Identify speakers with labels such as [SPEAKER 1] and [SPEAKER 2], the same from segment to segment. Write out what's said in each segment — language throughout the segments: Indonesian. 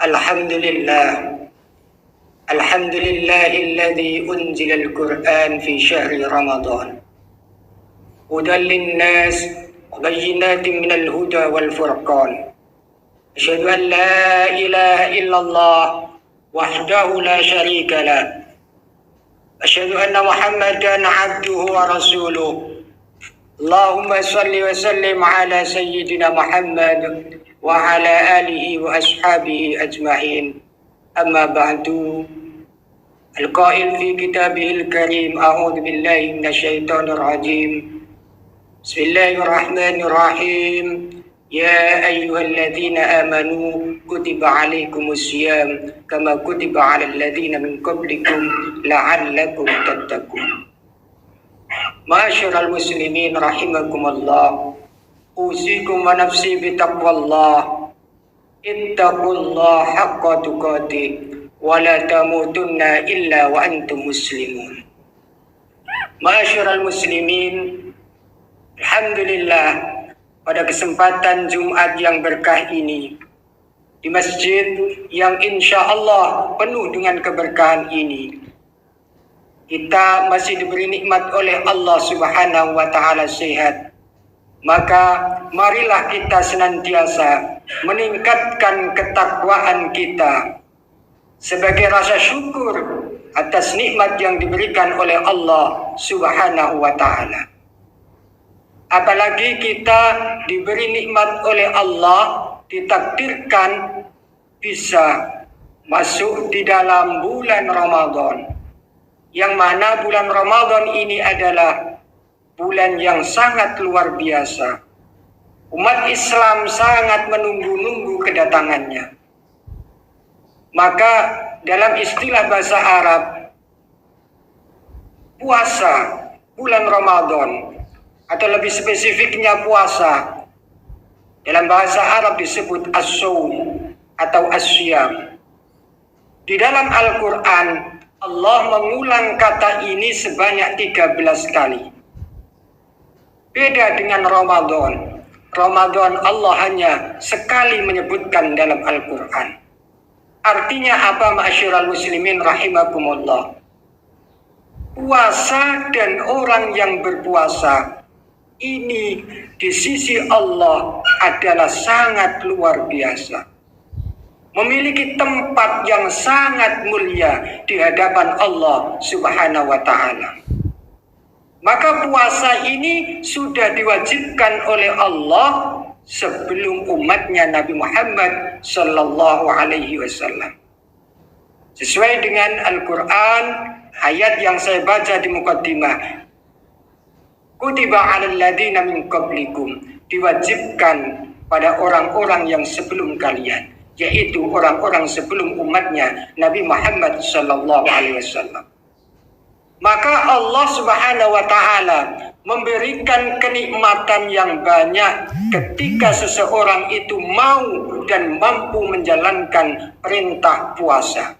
[SPEAKER 1] الحمد لله الحمد لله الذي أنزل القرآن في شهر رمضان هدى للناس وبينات من الهدى والفرقان أشهد أن لا إله إلا الله وحده لا شريك له أشهد أن محمدا عبده ورسوله اللهم صل وسلم على سيدنا محمد وعلى آله وأصحابه أجمعين أما بعد القائل في كتابه الكريم أعوذ بالله من الشيطان الرجيم بسم الله الرحمن الرحيم يا أيها الذين آمنوا كتب عليكم الصيام كما كتب على الذين من قبلكم لعلكم تتقون. Ma'asyiral muslimin rahimakumullah, usikum wa nafsi bitaqwallah, ittaqullah haqqa tuqatih wa la tamutunna illa wa antum muslimun. Ma'asyiral muslimin, alhamdulillah pada kesempatan Jumat yang berkah ini di masjid yang insya Allah penuh dengan keberkahan ini, kita masih diberi nikmat oleh Allah Subhanahu wa Ta'ala sehat. Maka marilah kita senantiasa meningkatkan ketakwaan kita sebagai rasa syukur atas nikmat yang diberikan oleh Allah Subhanahu wa Ta'ala. Apalagi kita diberi nikmat oleh Allah, ditakdirkan bisa masuk di dalam bulan Ramadan, yang mana bulan Ramadan ini adalah bulan yang sangat luar biasa. Umat Islam sangat menunggu-nunggu kedatangannya. Maka dalam istilah bahasa Arab, puasa bulan Ramadan, atau lebih spesifiknya puasa, dalam bahasa Arab disebut as-shaum atau as-syiyam. Di dalam Al-Quran Allah mengulang kata ini sebanyak 13 kali. Beda dengan Ramadan. Ramadan Allah hanya sekali menyebutkan dalam Al-Quran. Artinya apa, ma'asyiral muslimin rahimakumullah? Puasa dan orang yang berpuasa ini di sisi Allah adalah sangat luar biasa, memiliki tempat yang sangat mulia di hadapan Allah Subhanahu wa Ta'ala. Maka puasa ini sudah diwajibkan oleh Allah sebelum umatnya Nabi Muhammad sallallahu alaihi wasallam. Sesuai dengan Al-Quran, ayat yang saya baca di muqaddimah, kutiba 'alal ladzina min qablikum, diwajibkan pada orang-orang yang sebelum kalian, yaitu orang-orang sebelum umatnya Nabi Muhammad sallallahu alaihi wasallam. Maka Allah Subhanahu wa Ta'ala memberikan kenikmatan yang banyak ketika seseorang itu mau dan mampu menjalankan perintah puasa.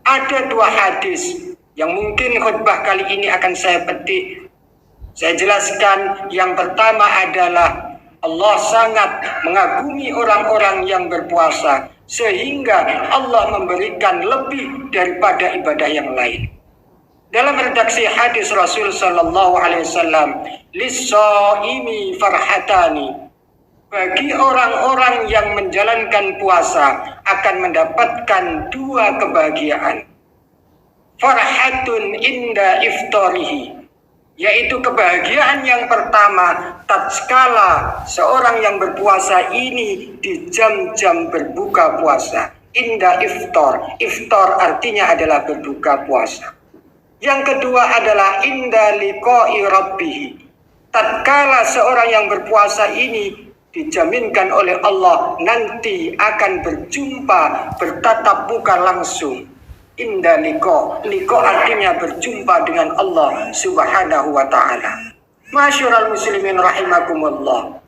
[SPEAKER 1] Ada dua hadis yang mungkin khutbah kali ini akan saya petik. Saya jelaskan. Yang pertama adalah Allah sangat mengagumi orang-orang yang berpuasa, sehingga Allah memberikan lebih daripada ibadah yang lain. Dalam redaksi hadis Rasul sallallahu alaihi wasallam, lis-shaimi farhatani, bagi orang-orang yang menjalankan puasa akan mendapatkan dua kebahagiaan. Farhatun inda iftarihi, yaitu kebahagiaan yang pertama tatkala seorang yang berpuasa ini di jam-jam berbuka puasa. Inda iftar, iftar artinya adalah berbuka puasa. Yang kedua adalah inda liqa'i rabbih, tatkala seorang yang berpuasa ini dijaminkan oleh Allah nanti akan berjumpa, bertatap muka langsung. Inda liqa, liqa artinya berjumpa dengan Allah Subhanahu wa Ta'ala. Ma'asyiral muslimin rahimakumullah,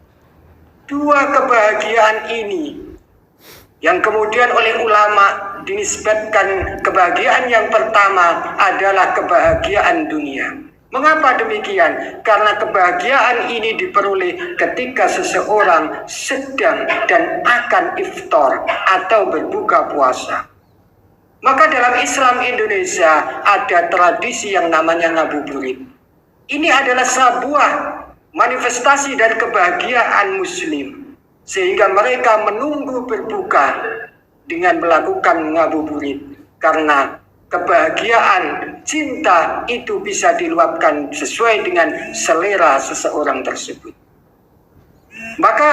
[SPEAKER 1] dua kebahagiaan ini yang kemudian oleh ulama dinisbatkan kebahagiaan yang pertama adalah kebahagiaan dunia. Mengapa demikian? Karena kebahagiaan ini diperoleh ketika seseorang sedang dan akan iftar atau berbuka berbuka puasa. Maka dalam Islam Indonesia ada tradisi yang namanya ngabuburit. Ini adalah sebuah manifestasi dari kebahagiaan Muslim, sehingga mereka menunggu berbuka dengan melakukan ngabuburit, karena kebahagiaan cinta itu bisa diluapkan sesuai dengan selera seseorang tersebut. Maka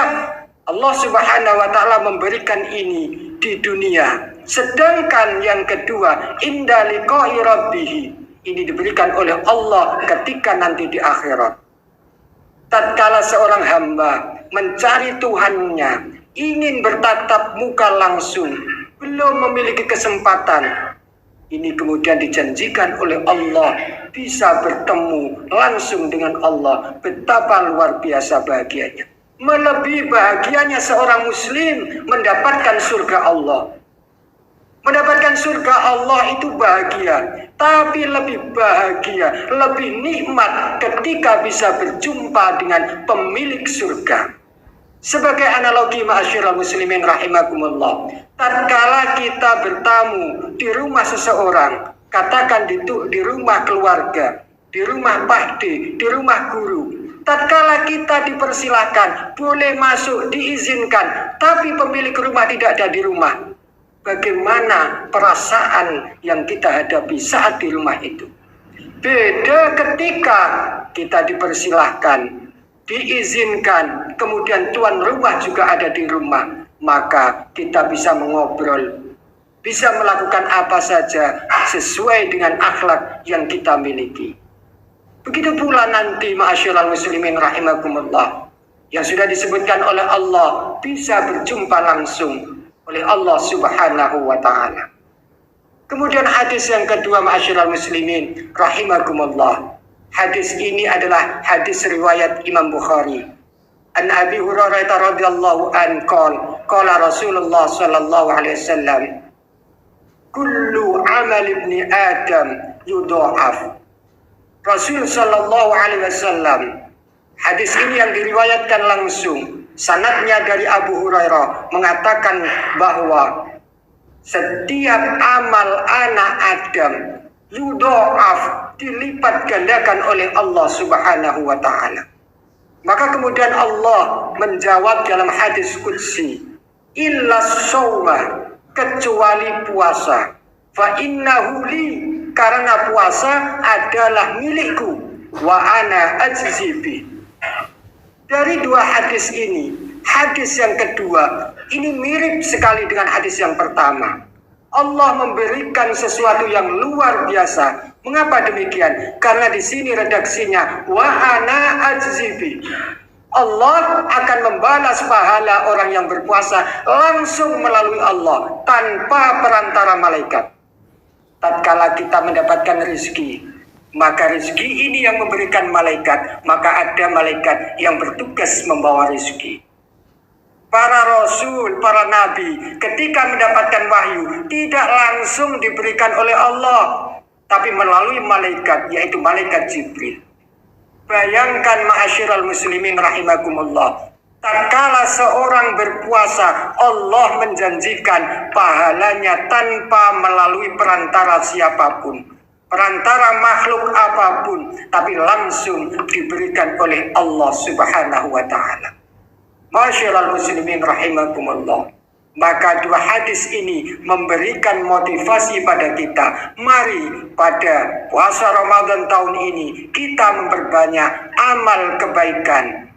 [SPEAKER 1] Allah Subhanahu wa Ta'ala memberikan ini di dunia. Sedangkan yang kedua, inda liqa'i rabbih, ini diberikan oleh Allah ketika nanti di akhirat. Tatkala seorang hamba mencari Tuhannya, ingin bertatap muka langsung, belum memiliki kesempatan, ini kemudian dijanjikan oleh Allah bisa bertemu langsung dengan Allah. Betapa luar biasa bahagianya. Melebihi bahagianya seorang muslim mendapatkan surga Allah. Mendapatkan surga Allah itu bahagia, tapi lebih bahagia, lebih nikmat ketika bisa berjumpa dengan pemilik surga. Sebagai analogi ma'asyiral muslimin rahimakumullah, tatkala kita bertamu di rumah seseorang, katakan di rumah keluarga, di rumah pakde, di rumah guru, tatkala kita dipersilahkan, boleh masuk, diizinkan, tapi pemilik rumah tidak ada di rumah, bagaimana perasaan yang kita hadapi saat di rumah itu? Beda ketika kita dipersilahkan, diizinkan, kemudian tuan rumah juga ada di rumah, maka kita bisa mengobrol, bisa melakukan apa saja sesuai dengan akhlak yang kita miliki. Begitu pula nanti ma'asyiral muslimin rahimakumullah, yang sudah disebutkan oleh Allah bisa berjumpa langsung oleh Allah Subhanahu wa Ta'ala. Kemudian hadis yang kedua ma'asyiral muslimin rahimakumullah. Hadis ini adalah hadis riwayat Imam Bukhari. An Abi Hurairah radhiyallahu an qala Rasulullah sallallahu alaihi wasallam, kullu amal ibni Adam yudha'af. Rasul sallallahu alaihi wasallam, hadis ini yang diriwayatkan langsung, sanadnya dari Abu Hurairah, mengatakan bahwa setiap amal anak Adam yudha'af, dilipat gandakan oleh Allah Subhanahu wa Ta'ala. Maka kemudian Allah menjawab dalam hadis qudsi, illa shauma, kecuali puasa, fa innahu li, karena puasa adalah milikku, wa ana ajzi bi. Dari dua hadis ini, hadis yang kedua ini mirip sekali dengan hadis yang pertama. Allah memberikan sesuatu yang luar biasa. Mengapa demikian? Karena di sini redaksinya wa ana ajzi bi. Allah akan membalas pahala orang yang berpuasa langsung melalui Allah tanpa perantara malaikat. Tatkala kita mendapatkan rezeki, maka rezeki ini yang memberikan malaikat, maka ada malaikat yang bertugas membawa rezeki. Para rasul, para nabi, ketika mendapatkan wahyu, tidak langsung diberikan oleh Allah, tapi melalui malaikat, yaitu malaikat Jibril. Bayangkan ma'asyiral muslimin rahimakumullah, tatkala seorang berpuasa, Allah menjanjikan pahalanya tanpa melalui perantara siapapun, perantara makhluk apapun, tapi langsung diberikan oleh Allah Subhanahu wa Ta'ala. Ma'asyiral muslimin rahimakumullah, maka dua hadis ini memberikan motivasi pada kita. Mari pada puasa Ramadan tahun ini kita memperbanyak amal kebaikan.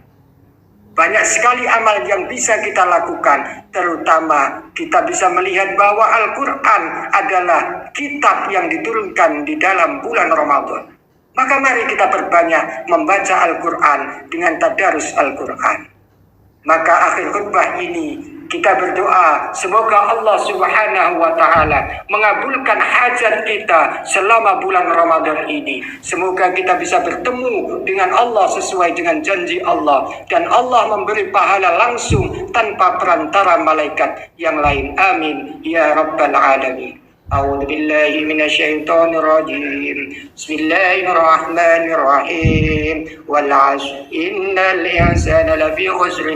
[SPEAKER 1] Banyak sekali amal yang bisa kita lakukan, terutama kita bisa melihat bahwa Al-Quran adalah kitab yang diturunkan di dalam bulan Ramadan. Maka mari kita perbanyak membaca Al-Quran dengan tadarus Al-Quran. Maka akhir khutbah ini kita berdoa semoga Allah Subhanahu wa Ta'ala mengabulkan hajat kita selama bulan Ramadan ini. Semoga kita bisa bertemu dengan Allah sesuai dengan janji Allah, dan Allah memberi pahala langsung tanpa perantara malaikat yang lain. Amin ya rabbal alamin. أعوذ بالله من الشيطان الرجيم بسم الله الرحمن الرحيم والعصر إن الإنسان لفي خسر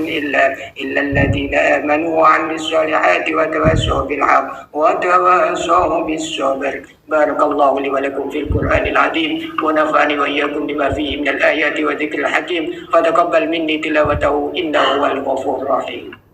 [SPEAKER 1] إلا الذين آمنوا وعملوا الصالحات وتواصوا بالحق وتواصوا بالصبر بارك الله لي ولكم في القرآن العظيم ونفعني وإياكم بما فيه من الآيات وذكر الحكيم فتقبل مني تلاوته إنه هو الغفور الرحيم.